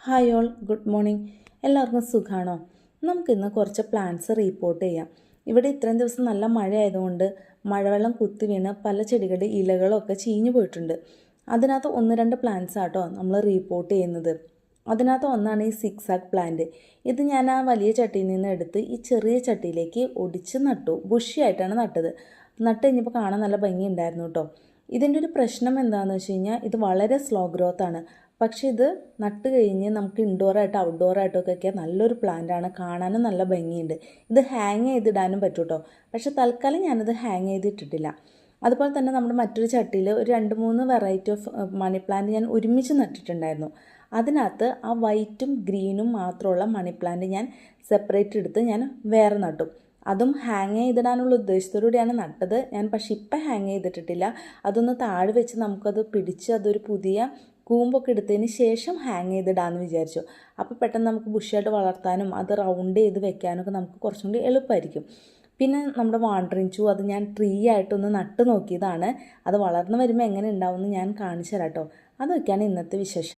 Hi all, good morning. എല്ലാവർക്കും സുഖമാണോ? നമുക്കിന്ന് കുറച്ച് പ്ലാന്റ്സ് റിപ്പോർട്ട് ചെയ്യാം. ഇവിടെ ഇത്രയും ദിവസം നല്ല മഴ ആയതുകൊണ്ട് മഴവെള്ളം കുത്തി വീണ് പല ചെടികളുടെ ഇലകളൊക്കെ ചീഞ്ഞു പോയിട്ടുണ്ട്. അതിനകത്ത് ഒന്ന് രണ്ട് പ്ലാന്റ്സ് ആട്ടോ നമ്മൾ റിപ്പോർട്ട് ചെയ്യുന്നത്. അതിനകത്ത് ഒന്നാണ് ഈ സിക്സാക് പ്ലാന്റ്. ഇത് ഞാൻ ആ വലിയ ചട്ടിയിൽ നിന്ന് എടുത്ത് ഈ ചെറിയ ചട്ടിയിലേക്ക് ഒടിച്ച് നട്ടു. ബുഷിയായിട്ടാണ് നട്ടത്. നട്ട് കഴിഞ്ഞപ്പോൾ കാണാൻ നല്ല ഭംഗി ഉണ്ടായിരുന്നു കേട്ടോ. ഇതിൻ്റെ ഒരു പ്രശ്നം എന്താണെന്ന് വെച്ച് കഴിഞ്ഞാൽ ഇത് വളരെ സ്ലോ ഗ്രോത്ത് ആണ്. പക്ഷേ ഇത് നട്ട് കഴിഞ്ഞ് നമുക്ക് ഇൻഡോറായിട്ട് ഔട്ട്ഡോറായിട്ടൊക്കെ നല്ലൊരു പ്ലാന്റാണ്, കാണാനും നല്ല ഭംഗിയുണ്ട്. ഇത് ഹാങ് ചെയ്തിടാനും പറ്റും കേട്ടോ. പക്ഷേ തൽക്കാലം ഞാനത് ഹാങ് ചെയ്തിട്ടിട്ടില്ല. അതുപോലെ തന്നെ നമ്മുടെ മറ്റൊരു ചട്ടിയിൽ ഒരു 2-3 വെറൈറ്റി ഓഫ് മണി പ്ലാന്റ് ഞാൻ ഒരുമിച്ച് നട്ടിട്ടുണ്ടായിരുന്നു. അതിനകത്ത് ആ വൈറ്റും ഗ്രീനും മാത്രമുള്ള മണി പ്ലാന്റ് ഞാൻ സെപ്പറേറ്റ് എടുത്ത് ഞാൻ വേറെ നട്ടു. അതും ഹാങ് ചെയ്തിടാനുള്ള ഉദ്ദേശത്തോടുകൂടിയാണ് നട്ടത് ഞാൻ. പക്ഷേ ഇപ്പം ഹാങ് ചെയ്തിട്ടിട്ടില്ല. അതൊന്ന് താഴെ വെച്ച് നമുക്കത് പിടിച്ച് അതൊരു പുതിയ കൂമ്പൊക്കെ എടുത്തതിന് ശേഷം ഹാങ് ചെയ്തിടാമെന്ന് വിചാരിച്ചു. അപ്പോൾ പെട്ടെന്ന് നമുക്ക് ബുഷായിട്ട് വളർത്താനും അത് റൗണ്ട് ചെയ്ത് വെക്കാനൊക്കെ നമുക്ക് കുറച്ചും കൂടി എളുപ്പമായിരിക്കും. പിന്നെ നമ്മുടെ വാണ്ടറിങ് ചൂ, അത് ഞാൻ ട്രീ ആയിട്ടൊന്ന് നട്ട് നോക്കിയതാണ്. അത് വളർന്നു വരുമ്പോൾ എങ്ങനെ ഉണ്ടാവുമെന്ന് ഞാൻ കാണിച്ചു തരാം കേട്ടോ. അതൊക്കെയാണ് ഇന്നത്തെ വിശേഷം.